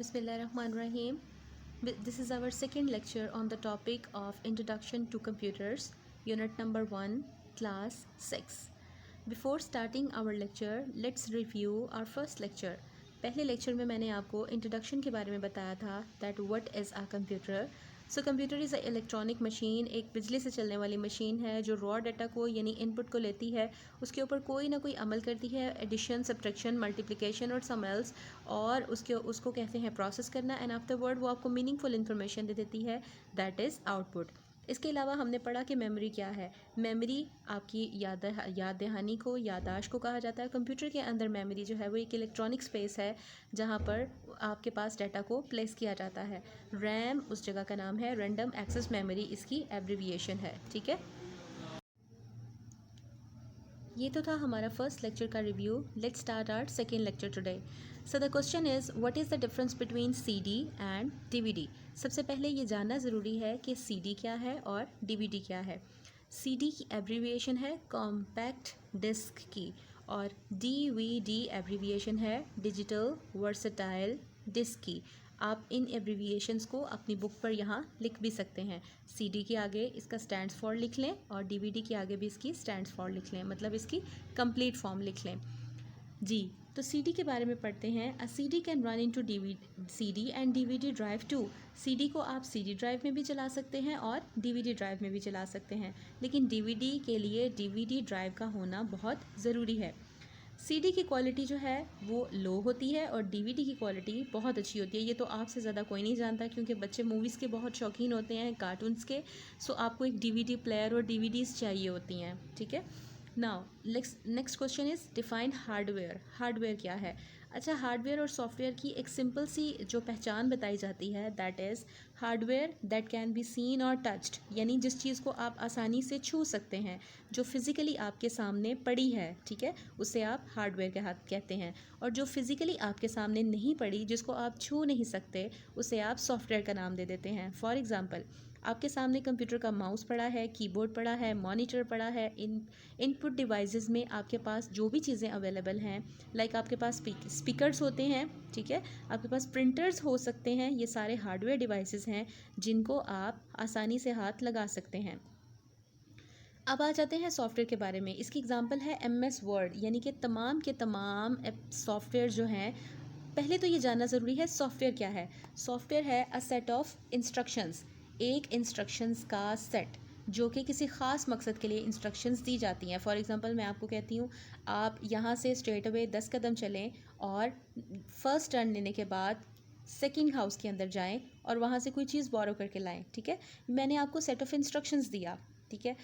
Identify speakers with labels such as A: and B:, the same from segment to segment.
A: Bismillahirrahmanirrahim. This is our second lecture on the topic of Introduction to Computers, Unit number 1, Class 6. Before starting our lecture, let's review our first lecture. पहले lecture में मैंने आपको introduction के बारे में बताया था that what is a computer. So computer is a electronic machine, एक बिजली से चलने वाली मशीन है जो रॉ डाटा को यानी इनपुट को लेती है, उसके ऊपर कोई ना कोई अमल करती है, एडिशन, सब्ट्रैक्शन, मल्टीप्लिकेशन और सम एल्स, और उसको कहते हैं प्रोसेस करना, एंड आफ्टरवर्ड वो आपको मीनिंगफुल इन्फॉर्मेशन दे देती है, दैट इज़ आउटपुट. इसके अलावा हमने पढ़ा कि मेमोरी क्या है. मेमोरी आपकी याद दहानी को, याददाश्त को कहा जाता है. कंप्यूटर के अंदर मेमोरी जो है वो एक इलेक्ट्रॉनिक स्पेस है जहाँ पर आपके पास डाटा को प्लेस किया जाता है. रैम उस जगह का नाम है, रैंडम एक्सेस मेमोरी इसकी एब्रिविएशन है. ठीक है, ये तो था हमारा फर्स्ट लेक्चर का review. Let's start our second lecture today. So the question is what is the difference between CD and DVD. सबसे पहले ये जानना ज़रूरी है कि CD क्या है और DVD क्या है. CD की एब्रीविएशन है कॉम्पैक्ट डिस्क की, और DVD एब्रीविएशन है डिजिटल वर्सेटाइल डिस्क की. आप इन एब्रीविएशंस को अपनी बुक पर यहाँ लिख भी सकते हैं. CD के आगे इसका स्टैंड्स फॉर लिख लें और DVD के आगे भी इसकी स्टैंड्स फॉर लिख लें, मतलब इसकी कंप्लीट फॉर्म लिख लें. जी, तो CD के बारे में पढ़ते हैं. A CD can run into CD and DVD drive too. CD को आप CD ड्राइव में भी चला सकते हैं और DVD ड्राइव में भी चला सकते हैं, लेकिन DVD के लिए DVD ड्राइव का होना बहुत ज़रूरी है. CD की क्वालिटी जो है वो लो होती है और DVD की क्वालिटी बहुत अच्छी होती है. ये तो आपसे ज़्यादा कोई नहीं जानता क्योंकि बच्चे मूवीज़ के बहुत शौकीन होते हैं, कार्टून्स के. सो आपको एक DVD प्लेयर और DVDs चाहिए होती हैं. ठीक है, now next question is define hardware. Hardware क्या है? अच्छा, हार्डवेयर और सॉफ्टवेयर की एक सिंपल सी जो पहचान बताई जाती है, that is hardware that can be seen और टच्ड, यानी जिस चीज़ को आप आसानी से छू सकते हैं, जो फिज़िकली आपके सामने पड़ी है. ठीक है, उसे आप हार्डवेयर के हाथ कहते हैं. और जो फिज़िकली आपके सामने नहीं पड़ी, जिसको आप छू नहीं सकते, उसे आप सॉफ्टवेयर का नाम दे देते हैं. फॉर एग्ज़ाम्पल, आपके सामने कंप्यूटर का माउस पड़ा है, कीबोर्ड पड़ा है, मॉनिटर पड़ा है. इनपुट डिवाइसेस में आपके पास जो भी चीज़ें अवेलेबल हैं, लाइक आपके पास स्पीकर्स होते हैं. ठीक है, आपके पास प्रिंटर्स हो सकते हैं. ये सारे हार्डवेयर डिवाइसेस हैं जिनको आप आसानी से हाथ लगा सकते हैं. अब आ जाते हैं सॉफ्टवेयर के बारे में. इसकी एग्जांपल है MS वर्ड, यानी कि तमाम के तमाम सॉफ्टवेयर जो हैं. पहले तो ये जानना ज़रूरी है सॉफ्टवेयर क्या है. सॉफ्टवेयर है अ सेट ऑफ इंस्ट्रक्शंस, एक इंस्ट्रक्शंस का सेट जो कि किसी ख़ास मकसद के लिए इंस्ट्रक्शंस दी जाती हैं. फॉर एग्ज़ाम्पल, मैं आपको कहती हूँ आप यहाँ से स्ट्रेट अवे 10 कदम चलें और फर्स्ट टर्न लेने के बाद सेकंड हाउस के अंदर जाएं और वहाँ से कोई चीज़ बोरो करके लाएं. ठीक है, मैंने आपको सेट ऑफ इंस्ट्रक्शंस दिया. ठीक है,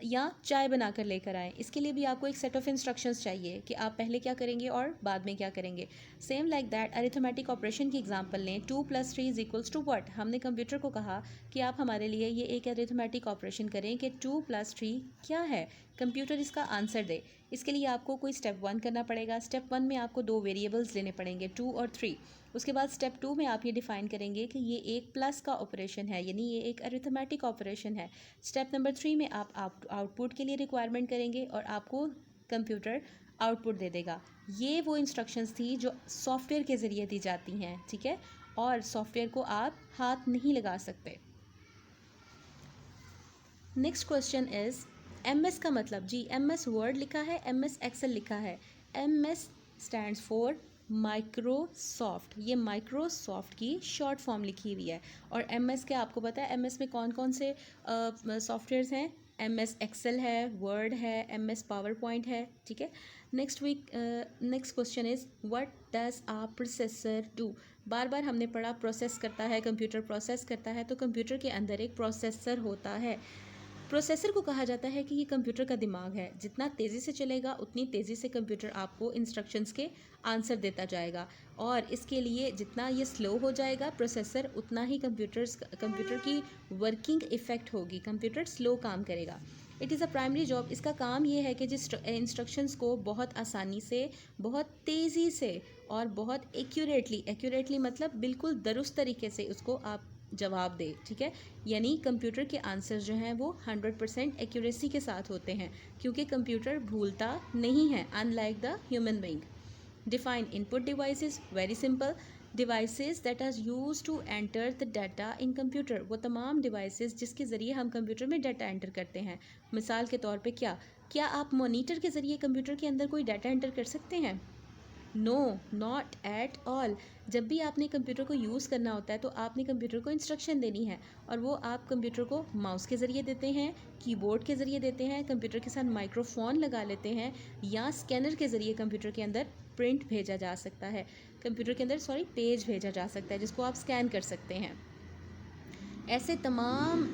A: या चाय बनाकर लेकर आएँ, इसके लिए भी आपको एक सेट ऑफ इंस्ट्रक्शंस चाहिए कि आप पहले क्या करेंगे और बाद में क्या करेंगे. Same like that arithmetic operation की एग्जांपल लें. 2+3 इज इक्वल्स टू व्हाट. हमने कंप्यूटर को कहा कि आप हमारे लिए ये एक अरिथमेटिक ऑपरेशन करें कि 2+3 क्या है. कंप्यूटर इसका आंसर दे. इसके लिए आपको कोई स्टेप 1 करना पड़ेगा. स्टेप 1 में आपको 2 वेरिएबल्स लेने पड़ेंगे, 2 और 3. उसके बाद स्टेप 2 में आप ये डिफ़ाइन करेंगे कि ये एक प्लस का ऑपरेशन है, यानी ये एक अरिथमेटिक ऑपरेशन है. स्टेप नंबर 3 में आप आउटपुट के लिए रिक्वायरमेंट करेंगे और आपको कंप्यूटर आउटपुट दे देगा. ये वो इंस्ट्रक्शंस थी जो सॉफ्टवेयर के ज़रिए दी जाती हैं. ठीक है, और सॉफ्टवेयर को आप हाथ नहीं लगा सकते. नेक्स्ट क्वेश्चन इज़ MS का मतलब. जी, MS वर्ड लिखा है, MS एक्सेल लिखा है. MS stands for Microsoft. ये माइक्रोसॉफ्ट की शॉर्ट फॉर्म लिखी हुई है. और MS के आपको पता है MS में कौन कौन से सॉफ्टवेयर्स हैं. MS एक्सेल है, वर्ड है, MS पावर पॉइंट है. ठीक है, next question is what does a processor do. बार बार हमने पढ़ा प्रोसेस करता है, कंप्यूटर प्रोसेस करता है. तो कंप्यूटर के अंदर एक प्रोसेसर होता है. प्रोसेसर को कहा जाता है कि ये कंप्यूटर का दिमाग है. जितना तेज़ी से चलेगा उतनी तेज़ी से कंप्यूटर आपको इंस्ट्रक्शंस के आंसर देता जाएगा, और इसके लिए जितना ये स्लो हो जाएगा प्रोसेसर, उतना ही कंप्यूटर की वर्किंग इफ़ेक्ट होगी, कंप्यूटर स्लो काम करेगा. It is a primary job. इसका काम ये है कि जिस इंस्ट्रक्शंस को बहुत आसानी से, बहुत तेज़ी से और बहुत एक्यूरेटली मतलब बिल्कुल दुरुस्त तरीके से उसको आप जवाब दे. ठीक है, यानी कंप्यूटर के आंसर जो हैं वो 100% एक्यूरेसी के साथ होते हैं, क्योंकि कंप्यूटर भूलता नहीं है, unlike the human being. Define input devices. Very simple. Devices that are use to enter the data in computer, वो तमाम डिवाइसेस जिसके ज़रिए हम कंप्यूटर में डाटा एंटर करते हैं। मिसाल के तौर पे क्या आप मॉनिटर के ज़रिए कंप्यूटर के अंदर कोई डाटा एंटर कर सकते हैं? No, not at all. जब भी आपने कंप्यूटर को यूज़ करना होता है तो आपने कंप्यूटर को इंस्ट्रक्शन देनी है, और वो आप कंप्यूटर को माउस के ज़रिए देते हैं, कीबोर्ड के ज़रिए देते हैं, कंप्यूटर के साथ माइक्रोफोन लगा लेते हैं, या स्कैनर के ज़रिए कंप्यूटर के अंदर प्रिंट भेजा जा सकता है, कंप्यूटर के अंदर पेज भेजा जा सकता है जिसको आप स्कैन कर सकते हैं। ऐसे तमाम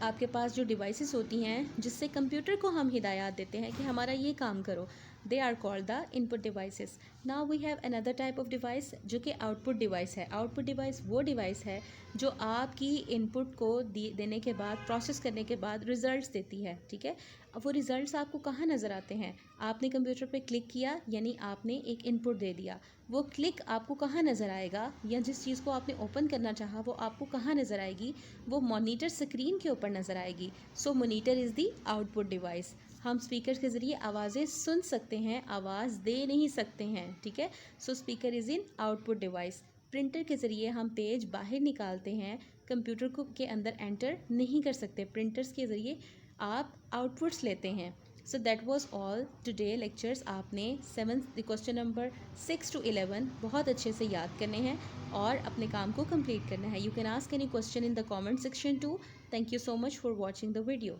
A: आपके पास जो डिवाइसेस होती हैं जिससे कंप्यूटर को हम हिदायत देते हैं कि हमारा ये काम करो, they are called the input devices. Now we have another type of device जो कि आउटपुट डिवाइस है। आउटपुट डिवाइस वो डिवाइस है जो आपकी इनपुट को देने के बाद, प्रोसेस करने के बाद रिजल्ट्स देती है, ठीक है। अब वो रिजल्ट्स आपको कहाँ नज़र आते हैं? आपने कंप्यूटर पे क्लिक किया, यानी आपने एक इनपुट दे दिया, वो क्लिक आपको कहाँ नज़र आएगा, या जिस चीज़ को आपने ओपन करना चाहा वो आपको कहाँ नज़र आएगी? वो मॉनिटर स्क्रीन के ऊपर नज़र आएगी। So monitor is the output device. हम स्पीकर के ज़रिए आवाज़ें सुन सकते हैं, आवाज़ दे नहीं सकते हैं, ठीक है। सो speaker is in output device. Printer के ज़रिए हम पेज बाहर निकालते हैं, कंप्यूटर को के अंदर एंटर नहीं कर सकते। प्रिंटर्स के ज़रिए आप आउटपुट्स लेते हैं। So that was all today lectures. आपने 7 क्वेश्चन नंबर 6 to 11 बहुत अच्छे से याद करने हैं और अपने काम को कंप्लीट करना है। You can ask any question in the comment section two. Thank you so much for watching the video.